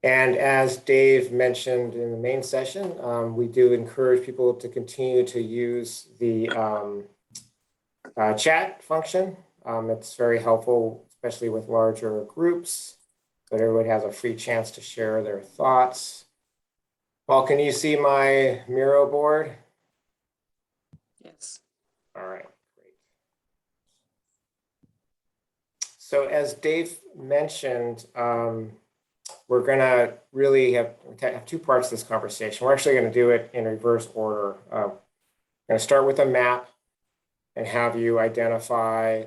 And as Dave mentioned in the main session, we do encourage people to continue to use the chat function. It's very helpful, especially with larger groups, but everybody has a free chance to share their thoughts. Paul, can you see my Miro board? Yes. All right, great. So as Dave mentioned, we're going to really have two parts of this conversation. We're actually going to do it in reverse order. We're going to start with a map and have you identify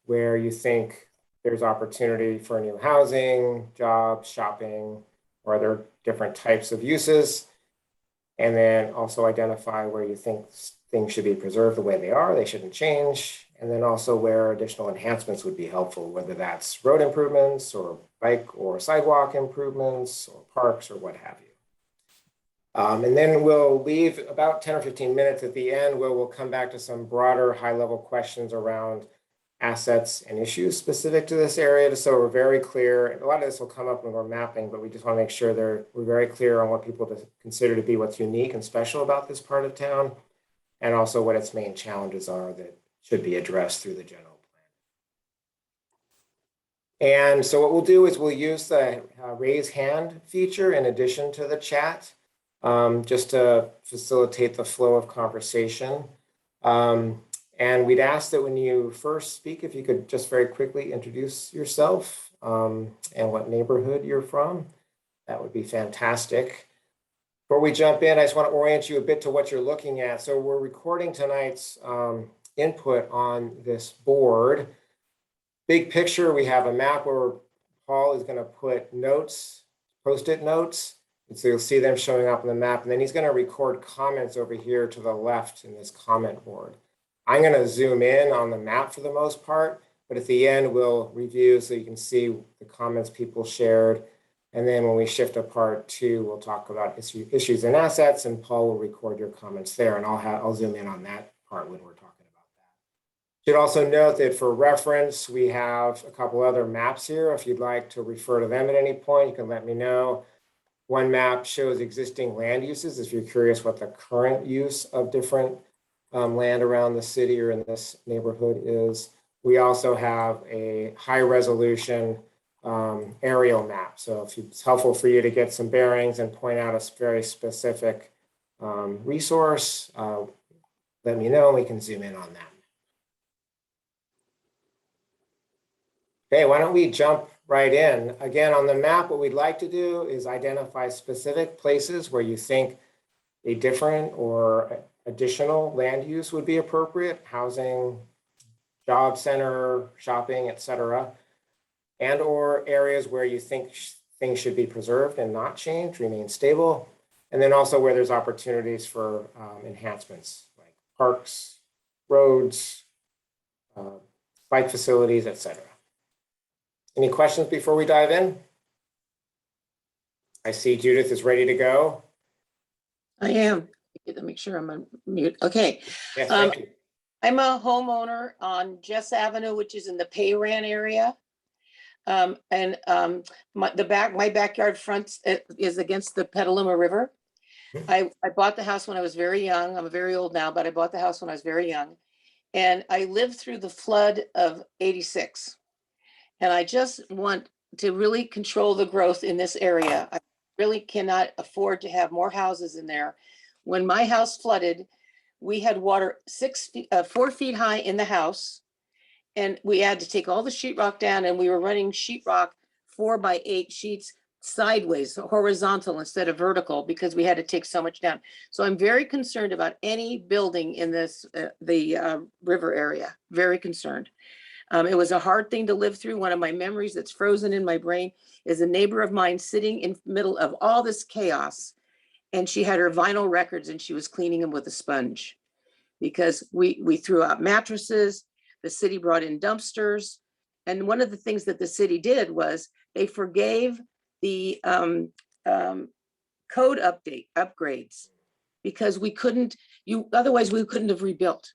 where you think there's opportunity for new housing, jobs, shopping, or other different types of uses. And then also identify where you think things should be preserved the way they are, they shouldn't change. And then also where additional enhancements would be helpful, whether that's road improvements or bike or sidewalk improvements or parks or what have you. And then we'll leave about 10 or 15 minutes at the end where we'll come back to some broader high-level questions around assets and issues specific to this area. So we're very clear. And a lot of this will come up when we're mapping, but we just want to make sure we're very clear on what people consider to be what's unique and special about this part of town, and also what its main challenges are that should be addressed through the general plan. And so what we'll do is we'll use the raise hand feature in addition to the chat, just to facilitate the flow of conversation. And we'd ask that when you first speak, if you could just very quickly introduce yourself and what neighborhood you're from, that would be fantastic. Before we jump in, I just want to orient you a bit to what you're looking at. So we're recording tonight's input on this board. Big picture, we have a map where Paul is going to put notes, post-it notes. And so you'll see them showing up on the map. And then he's going to record comments over here to the left in this comment board. I'm going to zoom in on the map for the most part, but at the end, we'll review so you can see the comments people shared. And then when we shift to part two, we'll talk about issues and assets, and Paul will record your comments there, and I'll zoom in on that part when we're talking about that. Should also note that for reference, we have a couple other maps here. If you'd like to refer to them at any point, you can let me know. One map shows existing land uses if you're curious what the current use of different land around the city or in this neighborhood is. We also have a high resolution aerial map. So if it's helpful for you to get some bearings and point out a very specific resource, let me know, we can zoom in on that. Okay, why don't we jump right in? Again, on the map, what we'd like to do is identify specific places where you think a different or additional land use would be appropriate, housing, job center, shopping, etc., and or areas where you think things should be preserved and not changed, remain stable, and then also where there's opportunities for enhancements like parks, roads, bike facilities, etc. Any questions before we dive in? I see Judith is ready to go. I am. Let me make sure I'm on mute. Okay. Yes, thank you. I'm a homeowner on Jess Avenue, which is in the Payran area. My backyard front is against the Petaluma River. I bought the house when I was very young. I'm very old now, but I bought the house when I was very young. And I lived through the flood of '86. And I just want to really control the growth in this area. I really cannot afford to have more houses in there. When my house flooded, we had water 4 feet high in the house. And we had to take all the sheetrock down, and we were running sheetrock 4x8 sheets sideways, horizontal instead of vertical, because we had to take so much down. So I'm very concerned about any building in this, the river area, very concerned. It was a hard thing to live through. One of my memories that's frozen in my brain is a neighbor of mine sitting in the middle of all this chaos. And she had her vinyl records and she was cleaning them with a sponge because we threw out mattresses. The city brought in dumpsters. And one of the things that the city did was they forgave the code upgrades because otherwise we couldn't have rebuilt.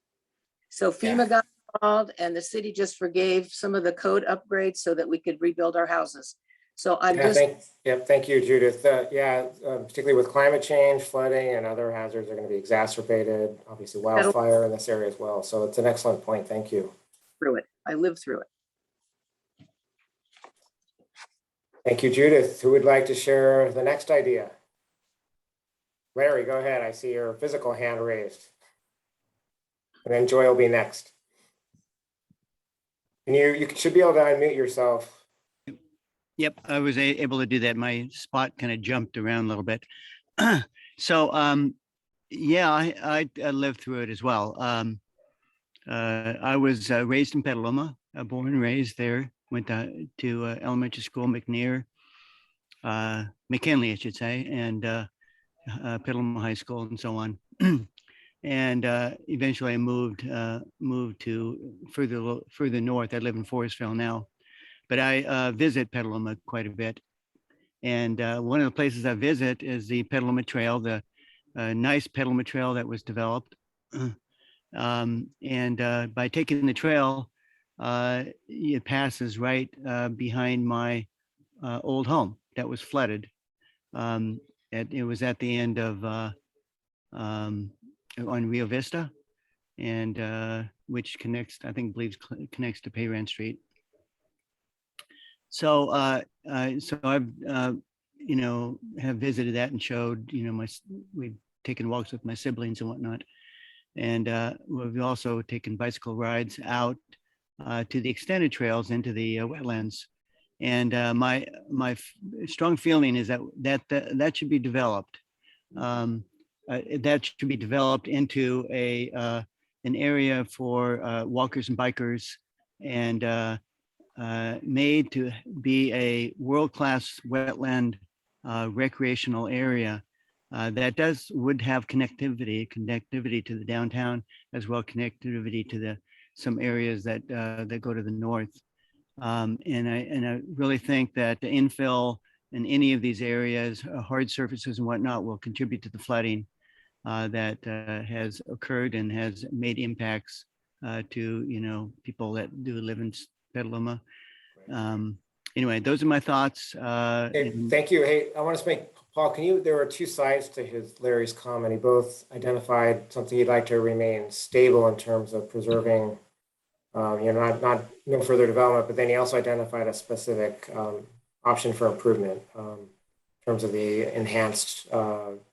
So FEMA got involved and the city just forgave some of the code upgrades so that we could rebuild our houses. So I'm Yeah, just, thank you, Judith. Particularly with climate change, flooding, and other hazards are going to be exacerbated. Obviously, pedal wildfire in this area as well. So it's an excellent point. Thank you. through it. I lived through it. Thank you, Judith. Who would like to share the next idea? Larry, go ahead. I see your physical hand raised. And then Joy will be next. And you should be able to unmute yourself. Yep, I was able to do that. My spot kind of jumped around a little bit. So, yeah, I lived through it as well. I was raised in Petaluma, born and raised there. Went to elementary school, McNair, McKinley, I should say, and Petaluma High School, and so on. And eventually, I moved to further north. I live in Forestville now, but I visit Petaluma quite a bit. And one of the places I visit is the Petaluma Trail, the nice Petaluma Trail that was developed. By taking the trail, it passes right behind my old home that was flooded. It was at the end of on Rio Vista, and which connects, I think, connects to Payran Street. So, so I've, have visited that and showed, we've taken walks with my siblings and whatnot. And we've also taken bicycle rides out to the extended trails into the wetlands. And my strong feeling is that should be developed. That should be developed into an area for walkers and bikers, and made to be a world-class wetland recreational area that would have connectivity to the downtown, as well connectivity to some areas that go to the north. And I really think that the infill in any of these areas, hard surfaces and whatnot, will contribute to the flooding that has occurred and has made impacts to people that do live in Petaluma. Anyway, those are my thoughts. Thank you. Hey, I want to make Paul. There were two sides to Larry's comment. He both identified something he'd like to remain stable in terms of preserving, no further development. But then he also identified a specific option for improvement in terms of the enhanced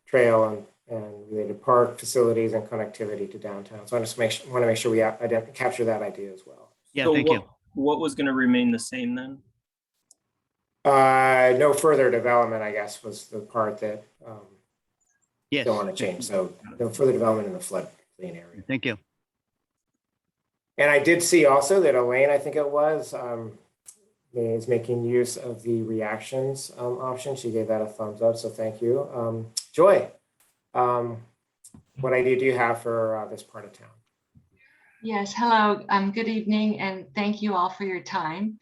trail and related park facilities and connectivity to downtown. So I just want to make sure we capture that idea as well. Yeah, so thank you. What was going to remain the same then? No further development, I guess, was the part that Yes. don't want to change. So no further development in the floodplain area. Thank you. And I did see also that Elaine, I think it was, is making use of the reactions option. She gave that a thumbs up, so thank you. Joy, what idea do you have for this part of town? Yes, hello, good evening, and thank you all for your time.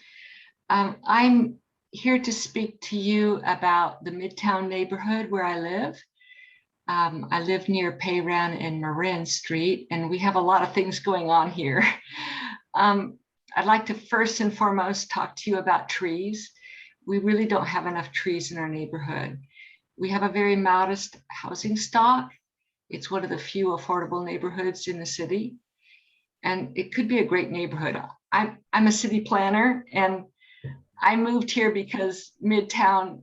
I'm here to speak to you about the Midtown neighborhood where I live. I live near Payran and Marin Street, and we have a lot of things going on here. I'd like to first and foremost talk to you about trees. We really don't have enough trees in our neighborhood. We have a very modest housing stock. It's one of the few affordable neighborhoods in the city. And it could be a great neighborhood. I'm a city planner, and I moved here because Midtown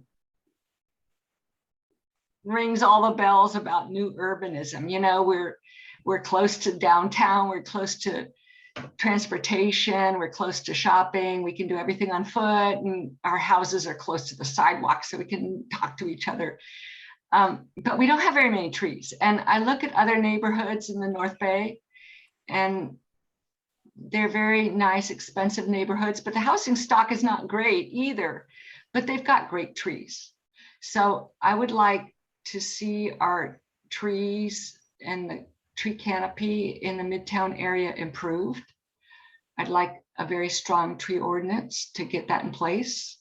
rings all the bells about new urbanism. We're close to downtown, we're close to transportation, we're close to shopping, we can do everything on foot, and our houses are close to the sidewalk so we can talk to each other. But we don't have very many trees. And I look at other neighborhoods in the North Bay, and they're very nice, expensive neighborhoods, but the housing stock is not great either, but they've got great trees. So I would like to see our trees and the tree canopy in the Midtown area improved. I'd like a very strong tree ordinance to get that in place.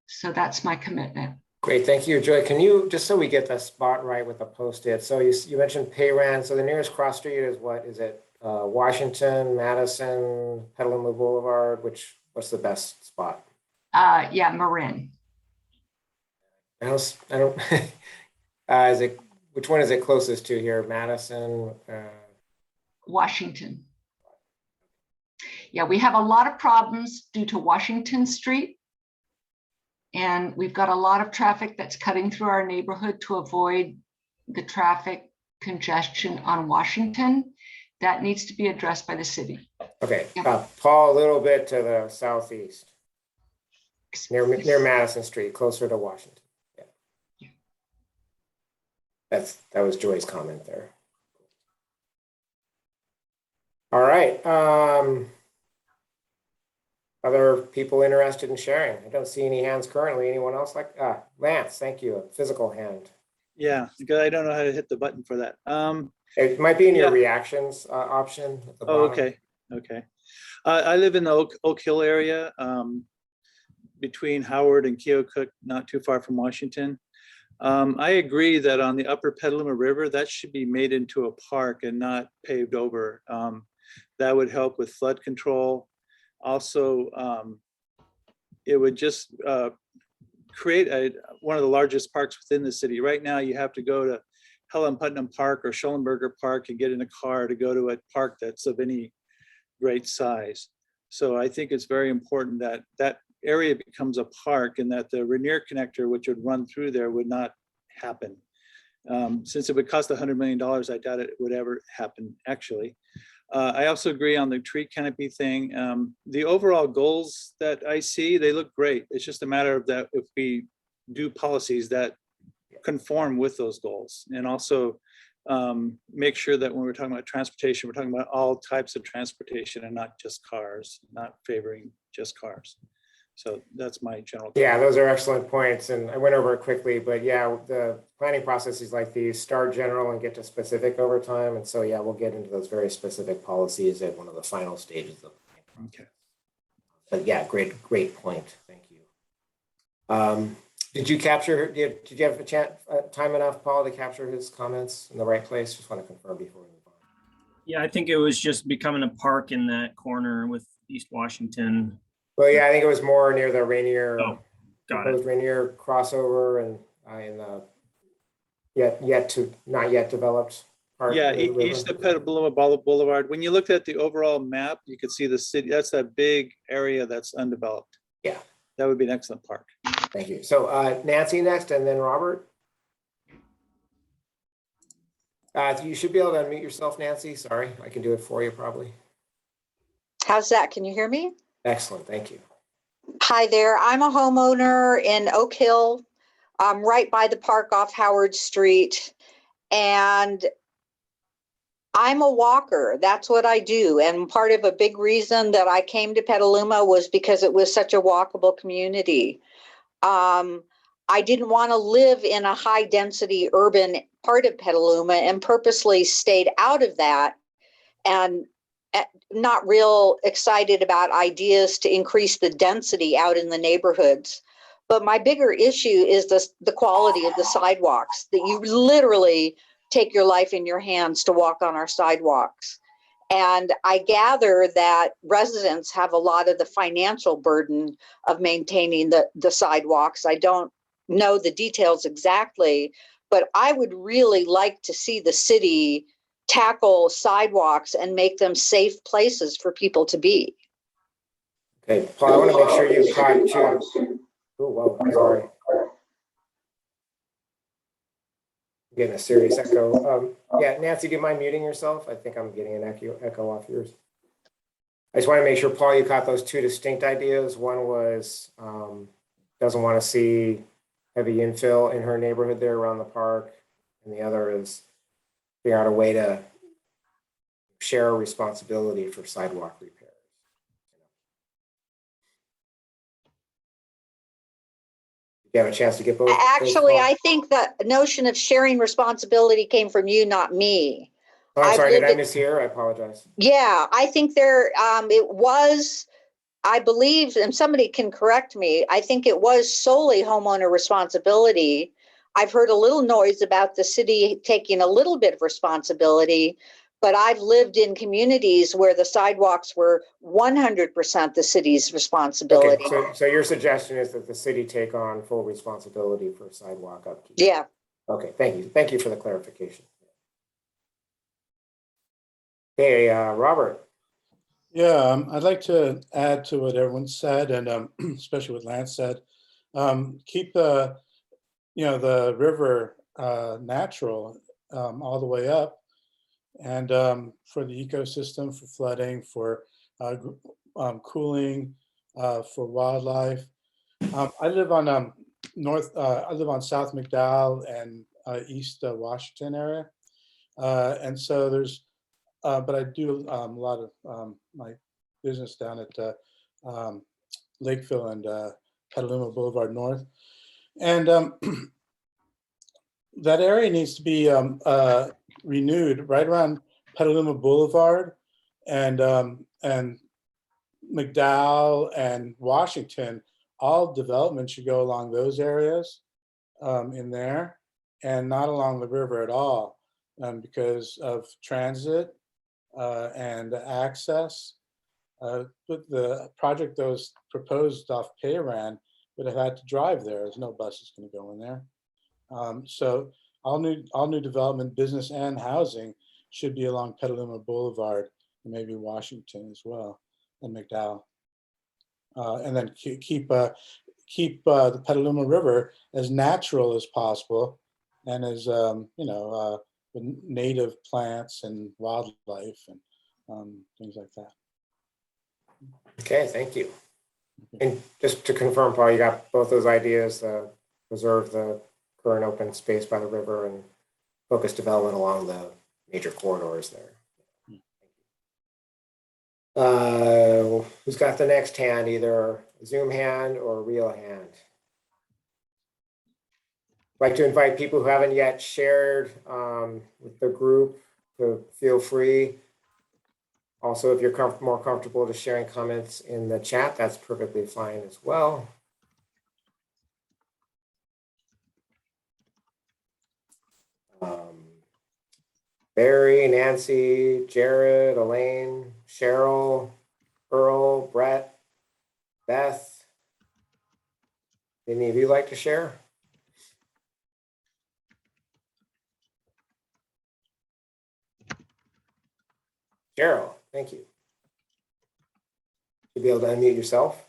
So that's my commitment. Great, thank you, Joy. Can you, just so we get the spot right with the post-it, so you mentioned Payran, so the nearest cross street is what, is it Washington, Madison, Petaluma Boulevard, what's the best spot? Yeah, Marin. I don't, which one is it closest to here? Madison? Washington. Yeah, we have a lot of problems due to Washington Street. And we've got a lot of traffic that's cutting through our neighborhood to avoid the traffic congestion on Washington. That needs to be addressed by the city. Okay, Yeah. Paul, a little bit to the southeast, near Madison Street, closer to Washington. Yeah. That was Joy's comment there. All right. Other people interested in sharing? I don't see any hands currently. Anyone else like Lance? Thank you. A physical hand. Yeah, because I don't know how to hit the button for that. It might be in your Yeah. reactions option at the Oh, bottom. okay. I live in the Oak Hill area, between Howard and Keokuk, not too far from Washington. I agree that on the upper Petaluma River, that should be made into a park and not paved over. That would help with flood control. Also, it would just create one of the largest parks within the city. Right now, you have to go to Helen Putnam Park or Schellenberger Park and get in a car to go to a park that's of any great size. So I think it's very important that that area becomes a park and that the Rainier connector, which would run through there, would not happen. Since it would cost $100 million, I doubt it would ever happen, actually. I also agree on the tree canopy thing. The overall goals that I see, they look great. It's just a matter of that if we do policies that conform with those goals, and also make sure that when we're talking about transportation, we're talking about all types of transportation and not just cars, not favoring just cars. So that's my general. Yeah, those are excellent points. And I went over it quickly, but yeah, the planning processes like these start general and get to specific over time. And so, yeah, we'll get into those very specific policies at one of the final stages of the planning. Okay. But yeah, great point. Thank you. Did you capture, did you have a time enough, Paul, to capture his comments in the right place? Just want to confirm before we move on. Yeah, I think it was just becoming a park in that corner with East Washington. Well, yeah, I think it was more near the Rainier, Oh, got it. proposed Rainier crossover and in the not yet developed part. Yeah, of the river. east of Petaluma Boulevard. When you looked at the overall map, you could see the city. That's that big area that's undeveloped. Yeah. That would be an excellent park. Thank you. So Nancy next, and then Robert. You should be able to unmute yourself, Nancy. Sorry, I can do it for you probably. How's that? Can you hear me? Excellent, thank you. Hi there. I'm a homeowner in Oak Hill. I'm right by the park off Howard Street. And I'm a walker. That's what I do. And part of a big reason that I came to Petaluma was because it was such a walkable community. I didn't want to live in a high density urban part of Petaluma and purposely stayed out of that, and not real excited about ideas to increase the density out in the neighborhoods. But my bigger issue is the quality of the sidewalks, that you literally take your life in your hands to walk on our sidewalks. And I gather that residents have a lot of the financial burden of maintaining the sidewalks. I don't know the details exactly, but I would really like to see the city tackle sidewalks and make them safe places for people to be. Okay, Paul, I want to make sure you caught two. Oh, whoa, sorry. I'm getting a serious echo. Yeah, Nancy, do you mind muting yourself? I think I'm getting an echo off yours. I just want to make sure, Paul, you caught those two distinct ideas. One was doesn't want to see heavy infill in her neighborhood there around the park. And the other is figure out a way to share a responsibility for sidewalk repairs. You have a chance to get both? Actually, I think the notion of sharing responsibility came from you, not me. Oh, I'm sorry, did I mishear? I apologize. Yeah, I think it was, I believe, and somebody can correct me, I think it was solely homeowner responsibility. I've heard a little noise about the city taking a little bit of responsibility, But I've lived in communities where the sidewalks were 100% the city's responsibility. Okay, so your suggestion is that the city take on full responsibility for sidewalk upkeep? Yeah. Okay, thank you. Thank you for the clarification. Hey, Robert. Yeah, I'd like to add to what everyone said, and especially what Lance said. Keep the, the river natural all the way up, and for the ecosystem, for flooding, for cooling, for wildlife. I live on I live on South McDowell and East Washington area, and so there's. But I do a lot of my business down at Lakeville and Petaluma Boulevard North. And that area needs to be renewed right around Petaluma Boulevard and McDowell and Washington. All development should go along those areas in there and not along the river at all because of transit and access. But the project that was proposed off Payran would have had to drive there. There's no buses going to go in there. So all new development, business and housing, should be along Petaluma Boulevard and maybe Washington as well, and McDowell. And then keep the Petaluma River as natural as possible, and as with native plants and wildlife and things like that. Okay, thank you. And just to confirm, Paul, you got both those ideas: preserve the current open space by the river and focus development along the major corridors there. Who's got the next hand, either a Zoom hand or a real hand? I'd like to invite people who haven't yet shared with the group to feel free. Also, if you're more comfortable just sharing comments in the chat, that's perfectly fine as well. Barry, Nancy, Jared, Elaine, Cheryl, Earl, Brett, Beth. Any of you like to share? Cheryl, thank you. You'll be able to unmute yourself.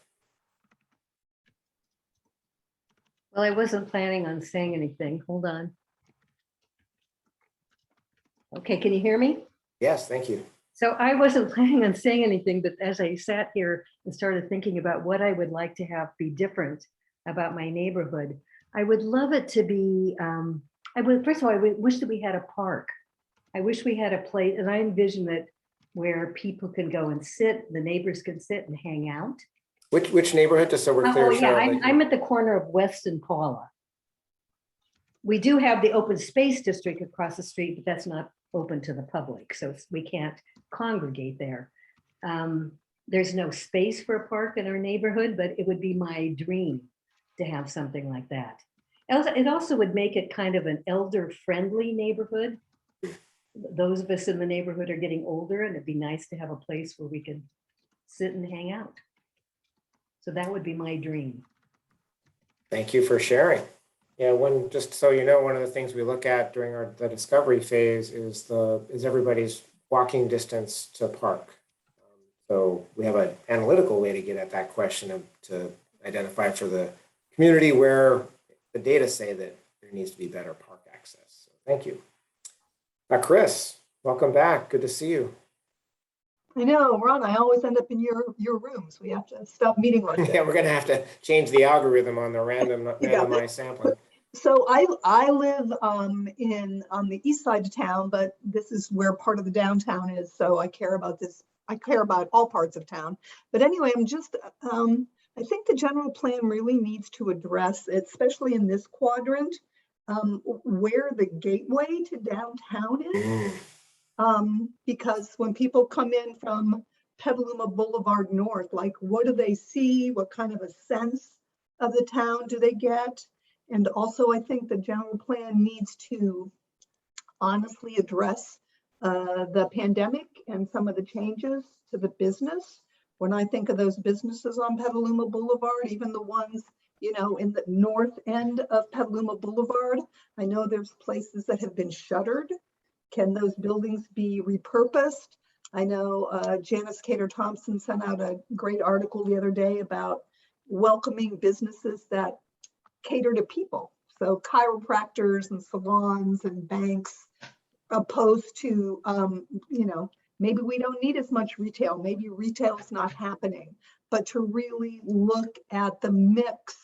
Well, I wasn't planning on saying anything. Hold on. Okay, can you hear me? Yes, thank you. So I wasn't planning on saying anything, but as I sat here and started thinking about what I would like to have be different about my neighborhood, I would love it to be, first of all, I would wish that we had a park. I wish we had a place, and I envision that where people can go and sit, the neighbors can sit and hang out. Which neighborhood, just so we're clear? Oh yeah, Cheryl, I'm at the corner of West and Paula. We do have the open space district across the street, but that's not open to the public, so we can't congregate there. There's no space for a park in our neighborhood, but it would be my dream to have something like that. It also would make it kind of an elder-friendly neighborhood. Those of us in the neighborhood are getting older, and it'd be nice to have a place where we could sit and hang out. So that would be my dream. Thank you for sharing. Yeah, just so you know, one of the things we look at during the discovery phase is everybody's walking distance to park. So we have an analytical way to get at that question to identify for the community where the data say that there needs to be better park access. So thank you. Chris, welcome back. Good to see you. I know, Ron, I always end up in your rooms. We have to stop meeting like that. Yeah, we're going to have to change the algorithm on the randomized sampling. So I live on the east side of town, but this is where part of the downtown is. So I care about this. I care about all parts of town. But anyway, I think the general plan really needs to address, especially in this quadrant, where the gateway to downtown is. Because when people come in from Petaluma Boulevard North, like what do they see? What kind of a sense of the town do they get? And also I think the general plan needs to honestly address the pandemic and some of the changes to the business. When I think of those businesses on Petaluma Boulevard, even the ones, you know, in the north end of Petaluma Boulevard, I know there's places that have been shuttered. Can those buildings be repurposed? I know Janice Cater Thompson sent out a great article the other day about welcoming businesses that cater to people. So chiropractors and salons and banks, opposed to, you know, maybe we don't need as much retail. Maybe retail is not happening, but to really look at the mix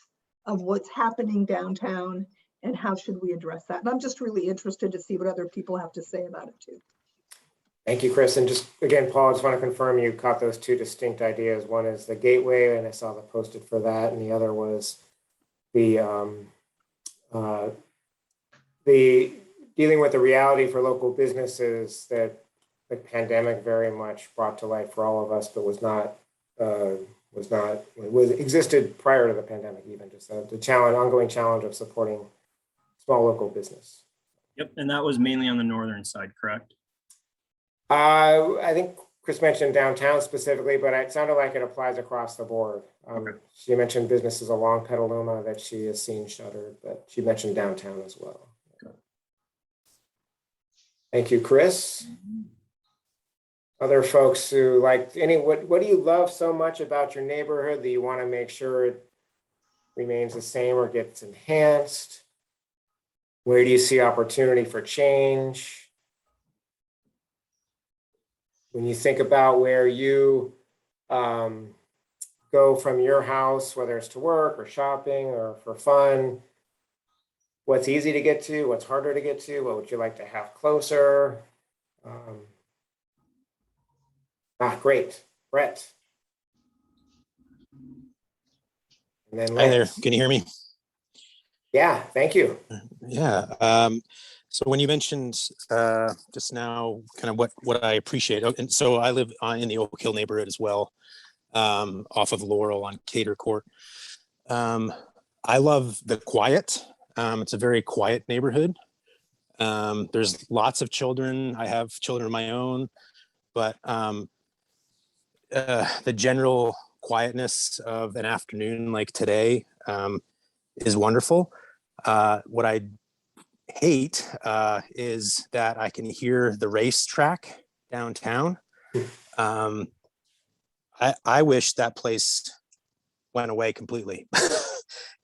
of what's happening downtown and how should we address that. And I'm just really interested to see what other people have to say about it too. Thank you, Chris. And just again, Paul, I just want to confirm you caught those two distinct ideas. One is the gateway, and I saw the posted for that, and the other was the dealing with the reality for local businesses that the pandemic very much brought to light for all of us, but existed prior to the pandemic, even just the challenge, ongoing challenge of supporting small local business. Yep, and that was mainly on the northern side, correct? I think Chris mentioned downtown specifically, but it sounded like it applies across the board. Okay. She mentioned businesses along Petaluma that she has seen shuttered, but she mentioned downtown as well. Okay. Thank you, Chris. Other folks who like what do you love so much about your neighborhood that you want to make sure it remains the same or gets enhanced? Where do you see opportunity for change? When you think about where you go from your house, whether it's to work or shopping or for fun, what's easy to get to, what's harder to get to, what would you like to have closer? Great, Brett. And then Hi there, Lance. can you hear me? Yeah, thank you. Yeah. So when you mentioned just now kind of what I appreciate, and so I live in the Oak Hill neighborhood as well, off of Laurel on Cater Court. I love the quiet. It's a very quiet neighborhood. There's lots of children. I have children of my own, but the general quietness of an afternoon like today is wonderful. What I hate is that I can hear the racetrack downtown. I wish that place went away completely.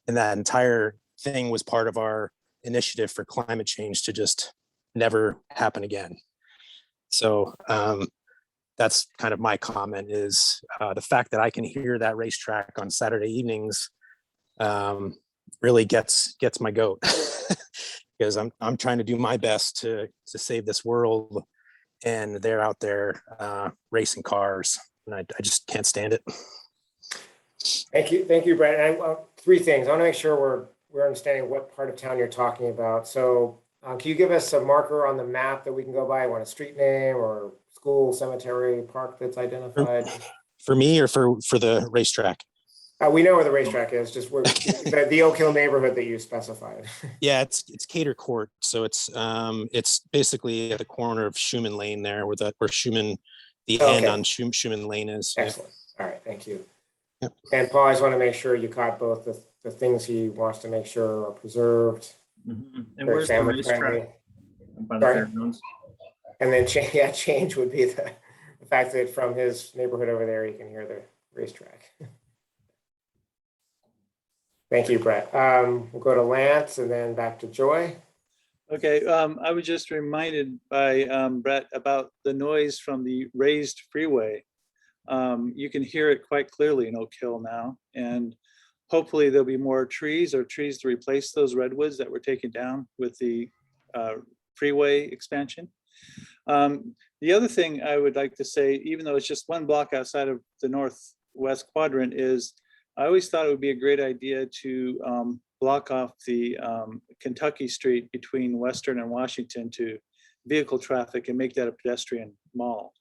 And that entire thing was part of our initiative for climate change to just never happen again. So that's kind of my comment is the fact that I can hear that racetrack on Saturday evenings really gets my goat. Because I'm trying to do my best to save this world, and they're out there racing cars, and I just can't stand it. Thank you, Brett. And three things. I want to make sure we're understanding what part of town you're talking about. So can you give us a marker on the map that we can go by? Want a street name or school, cemetery, park that's identified? For me or for the racetrack? We know where the racetrack is, just where the Oak Hill neighborhood that you specified. Yeah, it's Cater Court. So it's basically at the corner of Schumann Lane there, where Schumann, the end on Schumann Lane is. Excellent. All right, thank you. Yep. And Paul, I just want to make sure you caught both the things he wants to make sure are preserved. Mm-hmm. And where's the racetrack? By the fairgrounds. And then change would be the fact that from his neighborhood over there, you can hear the racetrack. Thank you, Brett. We'll go to Lance and then back to Joy. Okay, I was just reminded by Brett about the noise from the raised freeway. You can hear it quite clearly in Oak Hill now, and hopefully there'll be more trees to replace those redwoods that were taken down with the freeway expansion. The other thing I would like to say, even though it's just one block outside of the northwest quadrant, is I always thought it would be a great idea to block off the Kentucky Street between Western and Washington to vehicle traffic and make that a pedestrian mall.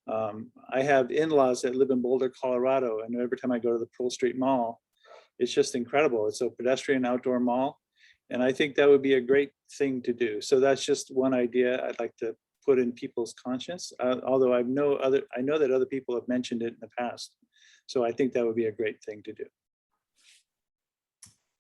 I have in-laws that live in Boulder, Colorado, and every time I go to the Pearl Street Mall, it's just incredible. It's a pedestrian outdoor mall, and I think that would be a great thing to do. So that's just one idea I'd like to put in people's conscience. Although I know that other people have mentioned it in the past. So I think that would be a great thing to do.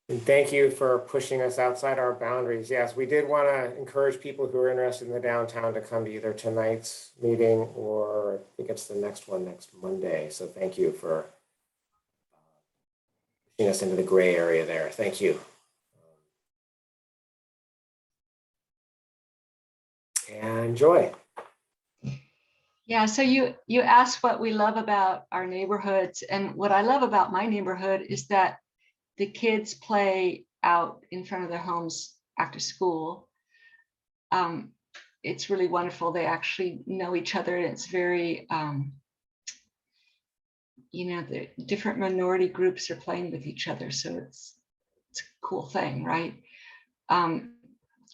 And thank you for pushing us outside our boundaries. Yes, we did want to encourage people who are interested in the downtown to come to either tonight's meeting or I think it's the next one next Monday. So thank you for pushing us into the gray area there. Thank you. And Joy. Yeah, so you asked what we love about our neighborhoods, and what I love about my neighborhood is that the kids play out in front of their homes after school. It's really wonderful. They actually know each other, and it's very, the different minority groups are playing with each other, so it's a cool thing, right?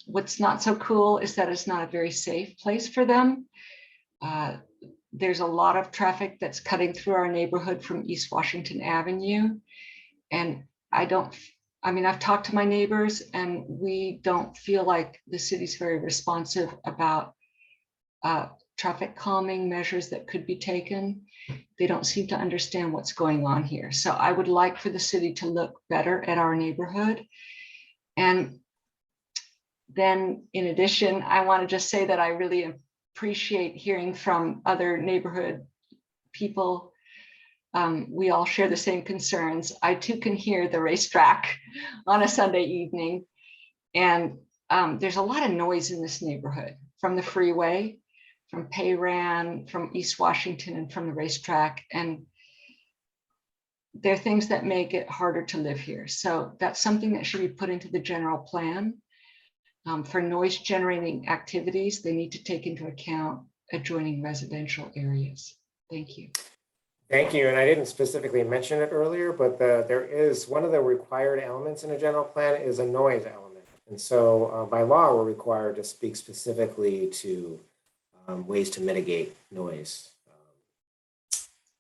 What's not so cool is that it's not a very safe place for them. There's a lot of traffic that's cutting through our neighborhood from East Washington Avenue. And I've talked to my neighbors, and we don't feel like the city's very responsive about traffic calming measures that could be taken. They don't seem to understand what's going on here. So I would like for the city to look better at our neighborhood. And then in addition, I want to just say that I really appreciate hearing from other neighborhood people. We all share the same concerns. I too can hear the racetrack on a Sunday evening. And there's a lot of noise in this neighborhood, from the freeway, from Payran, from East Washington, and from the racetrack. And there are things that make it harder to live here. So that's something that should be put into the general plan. For noise generating activities, they need to take into account adjoining residential areas. Thank you. Thank you. And I didn't specifically mention it earlier, but there is one of the required elements in a general plan is a noise element. And so by law, we're required to speak specifically to ways to mitigate noise.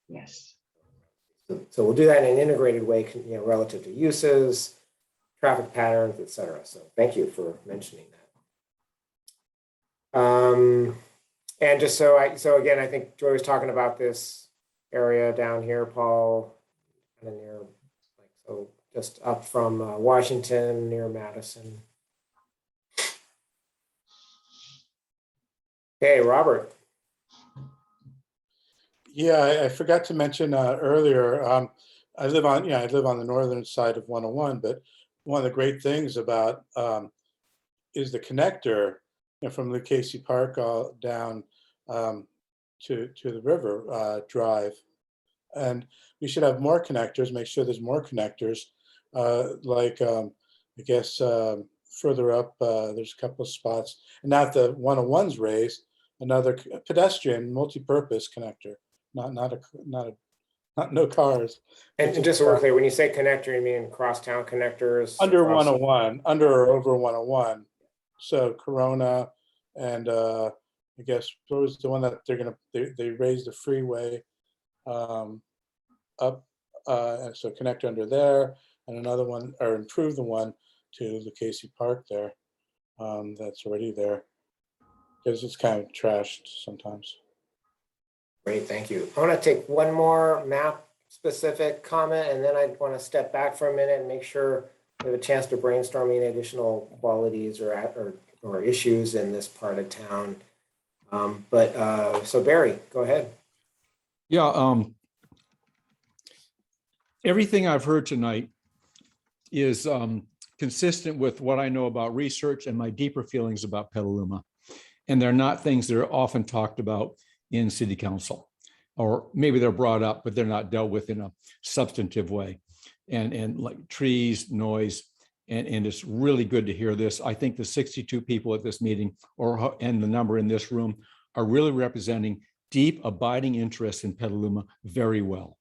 Yes. So we'll do that in an integrated way, relative to uses, traffic patterns, et cetera. So thank you for mentioning that. And just so again, I think Joy was talking about this area down here, Paul, kind of near, so just up from Washington, near Madison. Okay, Robert. Yeah, I forgot to mention earlier, I live on the northern side of 101, but one of the great things about is the connector, from the Casey Park down to the river drive. And we should have more connectors, make sure there's more connectors. I guess further up, there's a couple of spots. And now the 101's raised, another pedestrian multi-purpose connector, not no cars. And just so we're clear, when you say connector, you mean crosstown connectors? Under 101, under or over 101. So Corona and I guess what was the one that they raised the freeway up, and so connect under there, and another one, or improve the one to the Casey Park there, that's already there, because it's kind of trashed sometimes. Great, thank you. I want to take one more map specific comment, and then I want to step back for a minute and make sure we have a chance to brainstorm any additional qualities or issues in this part of town. So Barry, go ahead. Yeah, everything I've heard tonight is consistent with what I know about research and my deeper feelings about Petaluma. And they're not things that are often talked about in city council, or maybe they're brought up, but they're not dealt with in a substantive way. And like trees, noise, and it's really good to hear this. I think the 62 people at this meeting, and the number in this room, are really representing deep, abiding interest in Petaluma very well.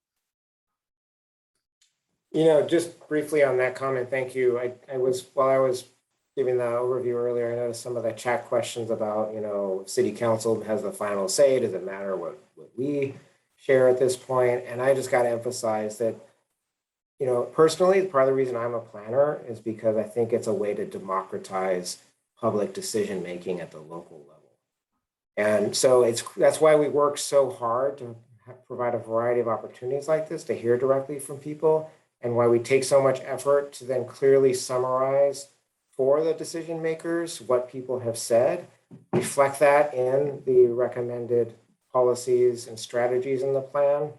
Just briefly on that comment, thank you. While I was giving the overview earlier, I noticed some of the chat questions about, city council has the final say. Does it matter what we share at this point? And I just got to emphasize that, personally, part of the reason I'm a planner is because I think it's a way to democratize public decision-making at the local level. And so that's why we work so hard to provide a variety of opportunities like this, to hear directly from people, and why we take so much effort to then clearly summarize for the decision makers what people have said, reflect that in the recommended policies and strategies in the plan.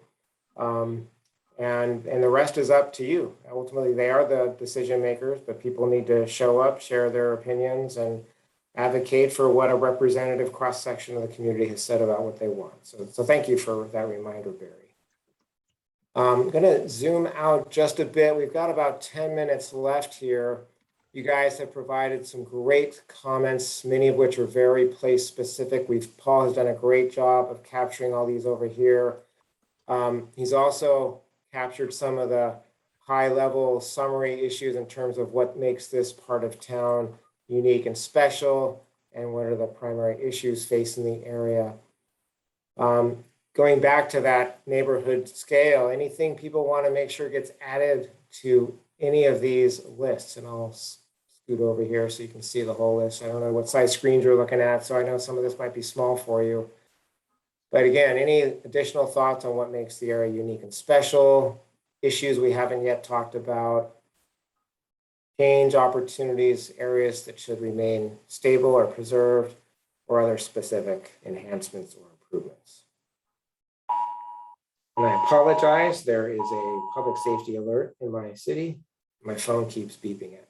And the rest is up to you. Ultimately, they are the decision makers, but people need to show up, share their opinions, and advocate for what a representative cross-section of the community has said about what they want. So thank you for that reminder, Barry. I'm gonna zoom out just a bit. We've got about 10 minutes left here. You guys have provided some great comments, many of which are very place specific. Paul has done a great job of capturing all these over here. He's also captured some of the high level summary issues in terms of what makes this part of town unique and special, and what are the primary issues facing the area. Going back to that neighborhood scale, anything people want to make sure gets added to any of these lists, and I'll scoot over here so you can see the whole list. I don't know what size screens you're looking at, so I know some of this might be small for you. But again, any additional thoughts on what makes the area unique and special, issues we haven't yet talked about, change opportunities, areas that should remain stable or preserved, or other specific enhancements or improvements. And I apologize, there is a public safety alert in my city. My phone keeps beeping at me.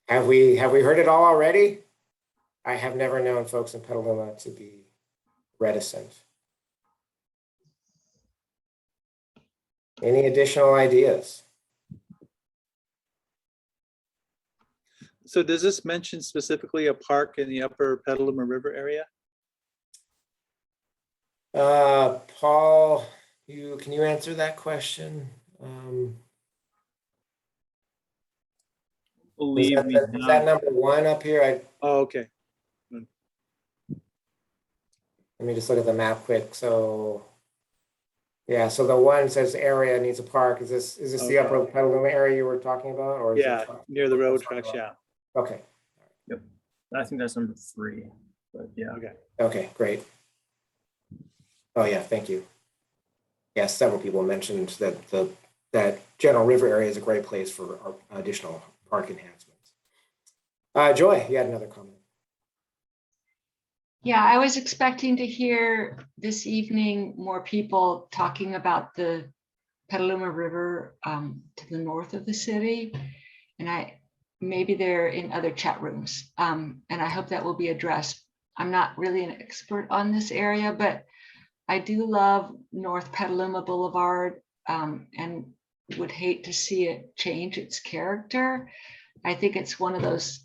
Have we heard it all already? I have never known folks in Petaluma to be reticent. Any additional ideas? So does this mention specifically a park in the upper Petaluma River area? Paul, can you answer that question? Believe we Is that have, number one up here? Oh, okay. Let me just look at the map quick. So, yeah, so the one says area needs a park. Is this the Okay. upper Petaluma area you were talking about, or is Yeah, it near the road tracks, yeah. Okay. yep, I think that's number 3, but yeah. Okay. Okay, great. Oh yeah, thank you. Yeah, several people mentioned that that General River area is a great place for additional park enhancements. Joy, you had another comment. Yeah, I was expecting to hear this evening more people talking about the Petaluma River to the north of the city. And maybe they're in other chat rooms. And I hope that will be addressed. I'm not really an expert on this area, but I do love North Petaluma Boulevard and would hate to see it change its character. I think it's one of those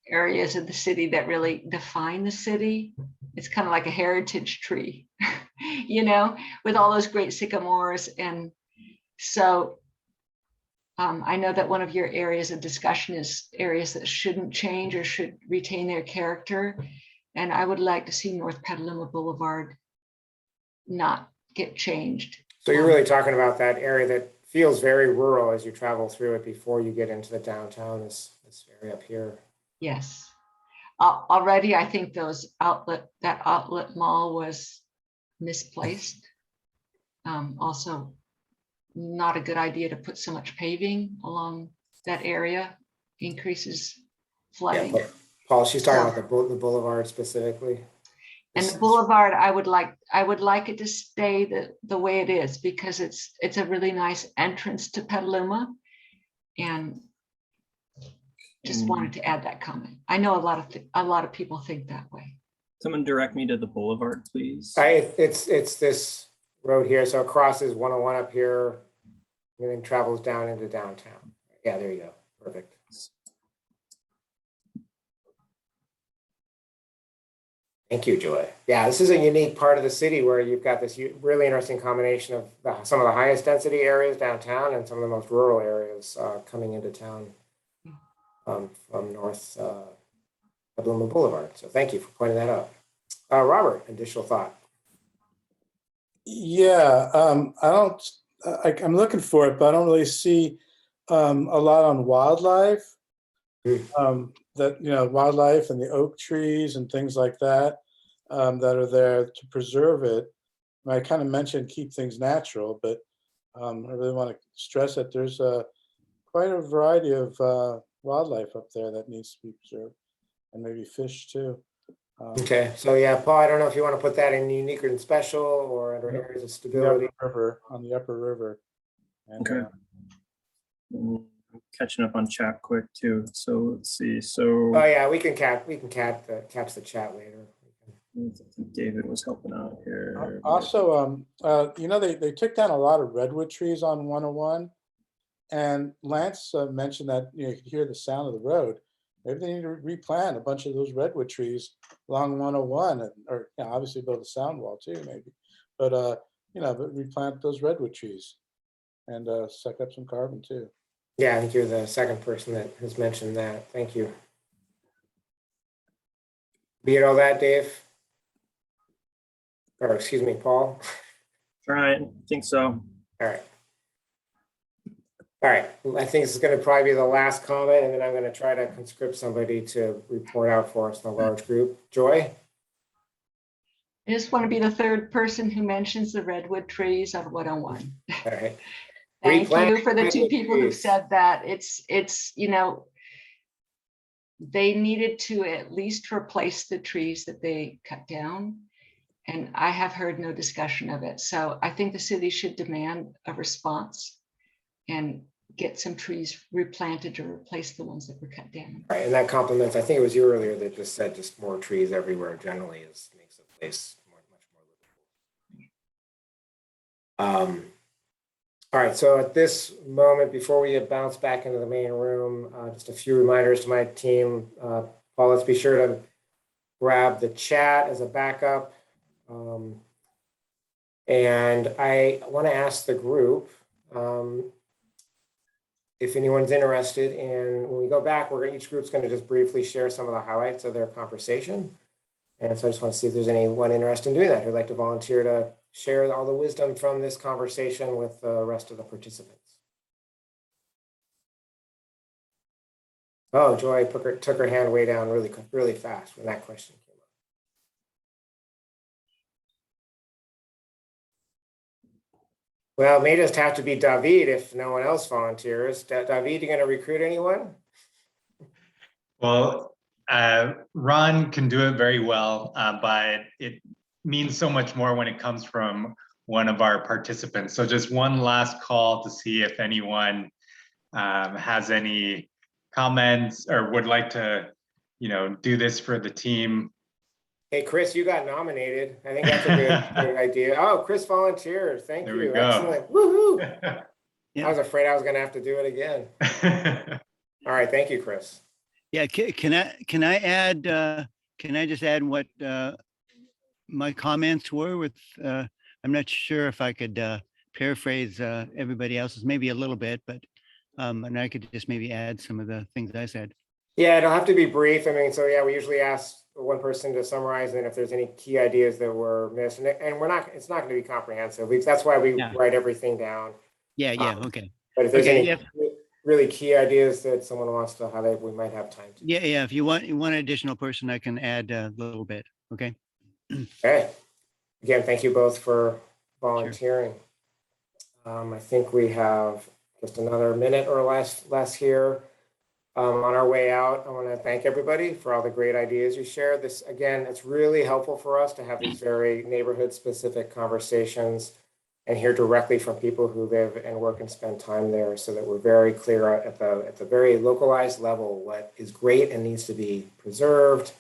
areas of the city that really define the city. It's kind of like a heritage tree, you know, with all those great sycamores. And so I know that one of your areas of discussion is areas that shouldn't change or should retain their character. And I would like to see North Petaluma Boulevard not get changed. So you're really talking about that area that feels very rural as you travel through it before you get into the downtown, this area up here. Yes. Already, I think that outlet mall was misplaced. Also, not a good idea to put so much paving along that area, increases flooding. Yeah, Paul, she's talking about the boulevard specifically. And the boulevard, I would like it to stay the way it is, because it's a really nice entrance to Petaluma, and just wanted to add that comment. I know a lot of people think that way. Someone direct me to the boulevard, please. It's this road here, so it crosses 101 up here, and then travels down into downtown. Yeah, there you go. Perfect. Thank you, Joy. Yeah, this is a unique part of the city where you've got this really interesting combination of some of the highest density areas downtown and some of the most rural areas coming into town from North Petaluma Boulevard. So thank you for pointing that out. Robert, additional thought. Yeah, I'm looking for it, but I don't really see A lot on wildlife. Mm. That, wildlife and the oak trees and things like that, that are there to preserve it. And I kind of mentioned keep things natural, but I really want to stress that there's quite a variety of wildlife up there that needs to be preserved, and maybe fish too. Okay, so yeah, Paul, I don't know if you want to put that in unique and special or under areas of stability. On the upper river. And, Okay. I'm catching up on chat quick too. So let's see. So Oh yeah, we can catch the chat later. I think David was helping out here. Also, they took down a lot of redwood trees on 101, and Lance mentioned that you could hear the sound of the road. Maybe they need to replant a bunch of those redwood trees along 101, or obviously build a sound wall too, maybe. But but replant those redwood trees and suck up some carbon too. Yeah, I think you're the second person that has mentioned that. Thank you. Beat all that, Dave? Or excuse me, Paul? All right, I think so. All right. All right, I think this is going to probably be the last comment, and then I'm going to try to conscript somebody to report out for us in a large group. Joy? I just want to be the third person who mentions the redwood trees on 101. All right. Thank Replant you for the two redwood people who've trees. said that. It's they needed to at least replace the trees that they cut down. And I have heard no discussion of it. So I think the city should demand a response and get some trees replanted to replace the ones that were cut down. Right, and that complements, I think it was you earlier that just said just more trees everywhere generally makes a place much more livable. All right, so at this moment, before we bounce back into the main room, just a few reminders to my team. Paul, let's be sure to grab the chat as a backup. And I want to ask the group if anyone's interested in, when we go back, each group's going to just briefly share some of the highlights of their conversation. And so I just want to see if there's anyone interested in doing that who'd like to volunteer to share all the wisdom from this conversation with the rest of the participants. Oh, Joy took her hand way down really fast when that question came up. Well, it may just have to be David if no one else volunteers. David, you going to recruit anyone? Well, Ron can do it very well, but it means so much more when it comes from one of our participants. So just one last call to see if anyone has any comments or would like to, do this for the team. Hey, Chris, you got nominated. I think that's a good idea. Oh, Chris volunteered. Thank you. Excellent. Woohoo. Yeah. I was afraid I was going to have to do it again. All right. Thank you, Chris. Yeah. Can I add, can I just add what my comments were with, I'm not sure if I could paraphrase everybody else's, maybe a little bit, but and I could just maybe add some of the things I said. Yeah, it'll have to be brief. I mean, so yeah, we usually ask one person to summarize, and if there's any key ideas that were missed, and it's not going to be comprehensive. That's why we write everything down. Yeah, okay. But if there's any really key ideas that someone wants to highlight, we might have time to. Yeah. If you want an additional person, I can add a little bit. Okay. Okay. Again, thank you both for volunteering. Sure. I think we have just another minute or less here. On our way out, I want to thank everybody for all the great ideas you shared. This, again, it's really helpful for us to have these very neighborhood-specific conversations and hear directly from people who live and work and spend time there, so that we're very clear at the very localized level what is great and needs to be preserved,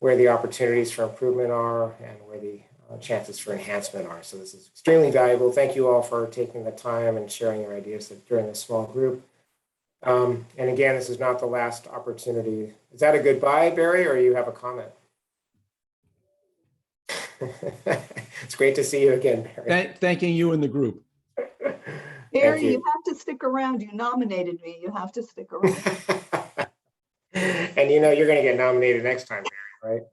where the opportunities for improvement are, and where the chances for enhancement are. So this is extremely valuable. Thank you all for taking the time and sharing your ideas during this small group. And again, this is not the last opportunity. Is that a goodbye, Barry, or you have a comment? It's great to see you again, Barry. Thanking you and the group. Barry, you have to stick around. You nominated me. You have to stick around. And you're going to get nominated next time, Barry, right?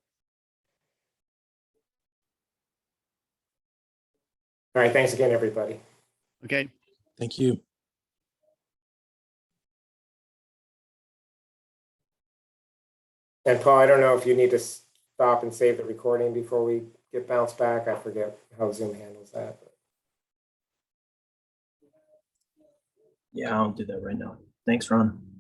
All right. Thanks again, everybody. Okay. Thank you. And Paul, I don't know if you need to stop and save the recording before we get bounced back. I forget how Zoom handles that. Yeah, I'll do that right now. Thanks, Ron.